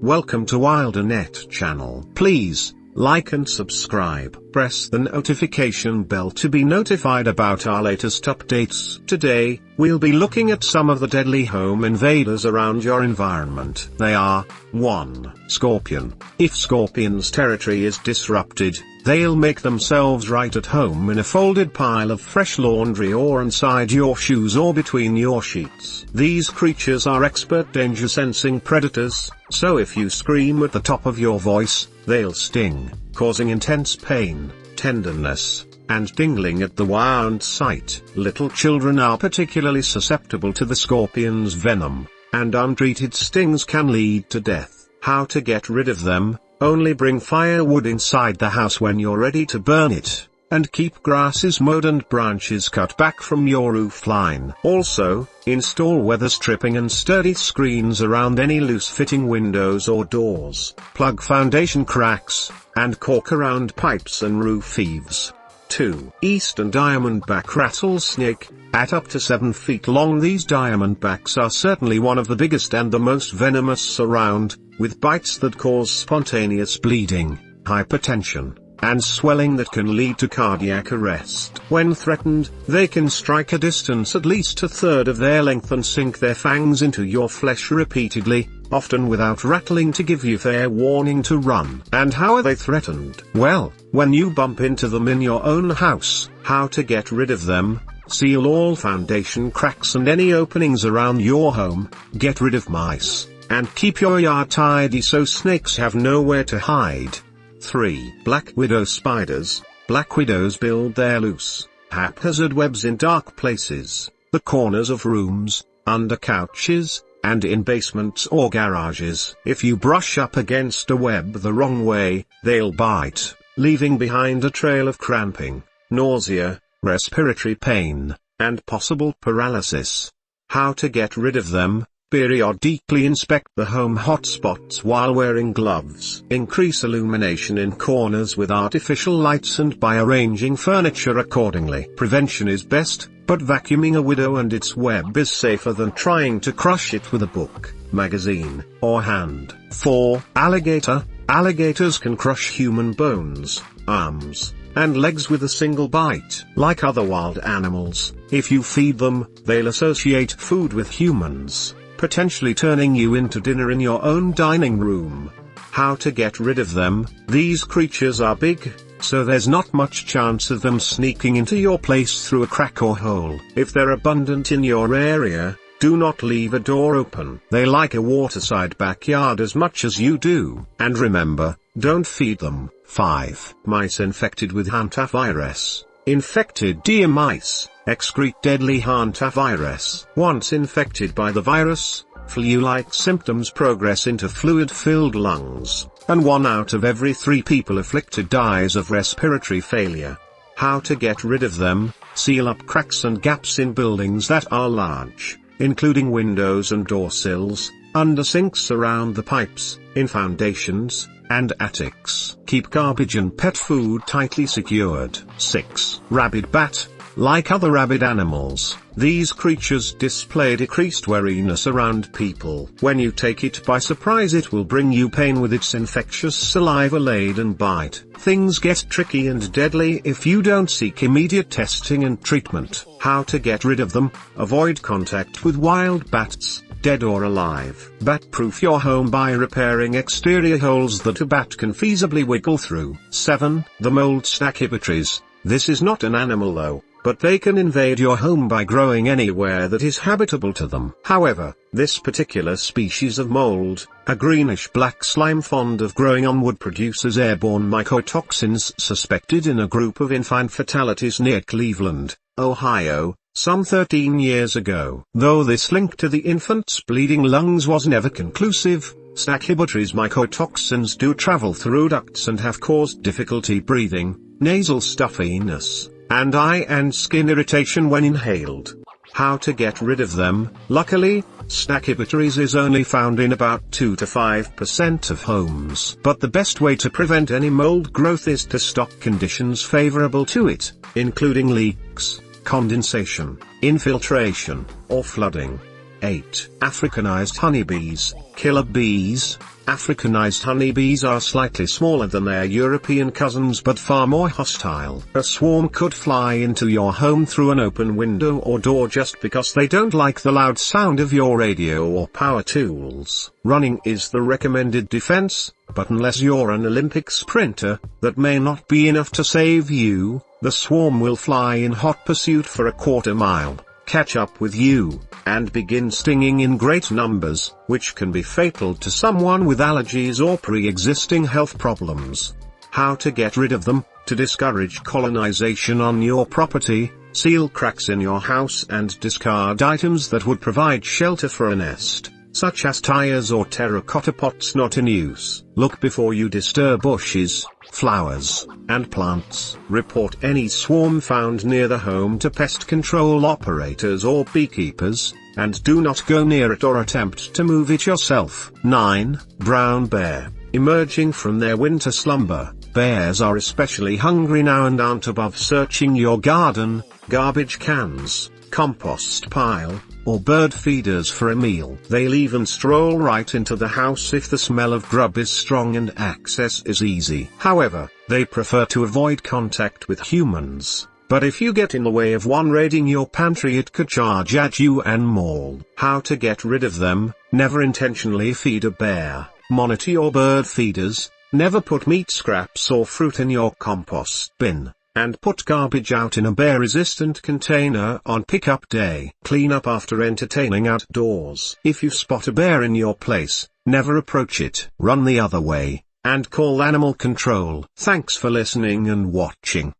Welcome to WilderNet channel. Please like and subscribe. Press the notification bell to be notified about our latest updates. Today, we'll be looking at some of the deadly home invaders around your environment. They are 1. Scorpion. If scorpion's territory is disrupted, they'll make themselves right at home in a folded pile of fresh laundry or inside your shoes or between your sheets. These creatures are expert danger-sensing predators, so if you scream at the top of your voice, they'll sting, causing intense pain, tenderness, and tingling at the wound site. Little children are particularly susceptible to the scorpion's venom, and untreated stings can lead to death. How to get rid of them? Only bring firewood inside the house when you're ready to burn it, and keep grasses mowed and branches cut back from your roof line. Also, install weather stripping and sturdy screens around any loose-fitting windows or doors. Plug foundation cracks, and caulk around pipes and roof eaves. 2. Eastern Diamondback Rattlesnake. At up to 7 feet long, these Diamondbacks are certainly one of the biggest and the most venomous around, with bites that cause spontaneous bleeding, hypertension, and swelling that can lead to cardiac arrest. When threatened, they can strike a distance at least a third of their length and sink their fangs into your flesh repeatedly, often without rattling to give you fair warning to run. And how are they threatened? Well, when you bump into them in your own house. How to get rid of them? Seal all foundation cracks and any openings around your home, get rid of mice, and keep your yard tidy so snakes have nowhere to hide. 3. Black widow spiders. Black widows build their loose, haphazard webs in dark places, the corners of rooms, under couches, and in basements or garages. If you brush up against a web the wrong way, they'll bite, leaving behind a trail of cramping, nausea, respiratory pain, and possible paralysis. How to get rid of them? Periodically inspect the home hotspots while wearing gloves. Increase illumination in corners with artificial lights and by arranging furniture accordingly. Prevention is best, but vacuuming a widow and its web is safer than trying to crush it with a book, magazine, or hand. 4. Alligator. Alligators can crush human bones, arms, and legs with a single bite. Like other wild animals, if you feed them, they'll associate food with humans, potentially turning you into dinner in your own dining room. How to get rid of them? These creatures are big, so there's not much chance of them sneaking into your place through a crack or hole. If they're abundant in your area, do not leave a door open. They like a waterside backyard as much as you do. And remember, don't feed them. 5. Mice infected with Hantavirus. Infected deer mice excrete deadly Hantavirus. Once infected by the virus, flu-like symptoms progress into fluid-filled lungs, and 1 out of every 3 people afflicted dies of respiratory failure. How to get rid of them? Seal up cracks and gaps in buildings that are large, including windows and door sills, under sinks around the pipes, in foundations, and attics. Keep garbage and pet food tightly secured. 6. Rabid Bat. Like other rabid animals, these creatures display decreased wariness around people. When you take it by surprise, it will bring you pain with its infectious saliva-laden bite. Things get tricky and deadly if you don't seek immediate testing and treatment. How to get rid of them? Avoid contact with wild bats, dead or alive. Bat-proof your home by repairing exterior holes that a bat can feasibly wiggle through. 7. The Mold Stachybotrys. This is not an animal though, but they can invade your home by growing anywhere that is habitable to them. However, this particular species of mold, a greenish-black slime fond of growing on wood, produces airborne mycotoxins suspected in a group of infant fatalities near Cleveland, Ohio, some 13 years ago. Though this link to the infant's bleeding lungs was never conclusive, Stachybotrys mycotoxins do travel through ducts and have caused difficulty breathing, nasal stuffiness, and eye and skin irritation when inhaled. How to get rid of them? Luckily, Stachybotrys is only found in about 2 to 5% of homes. But the best way to prevent any mold growth is to stock conditions favorable to it, including leaks, condensation, infiltration, or flooding. 8. Africanized honeybees. Killer bees. Africanized honeybees are slightly smaller than their European cousins but far more hostile. A swarm could fly into your home through an open window or door just because they don't like the loud sound of your radio or power tools. Running is the recommended defense, but unless you're an Olympic sprinter, that may not be enough to save you. The swarm will fly in hot pursuit for a quarter mile, catch up with you, and begin stinging in great numbers, which can be fatal to someone with allergies or pre-existing health problems. How to get rid of them? To discourage colonization on your property, seal cracks in your house and discard items that would provide shelter for a nest, such as tires or terracotta pots not in use. Look before you disturb bushes, flowers, and plants. Report any swarm found near the home to pest control operators or beekeepers, and do not go near it or attempt to move it yourself. 9. Brown bear. Emerging from their winter slumber, bears are especially hungry now and aren't above searching your garden, garbage cans, compost pile, or bird feeders for a meal. They'll even stroll right into the house if the smell of grub is strong and access is easy. However, they prefer to avoid contact with humans, but if you get in the way of one raiding your pantry it could charge at you and maul. How to get rid of them? Never intentionally feed a bear. Monitor your bird feeders, never put meat scraps or fruit in your compost bin, and put garbage out in a bear-resistant container on pickup day. Clean up after entertaining outdoors. If you spot a bear in your place, never approach it. Run the other way, and call animal control. Thanks for listening and watching.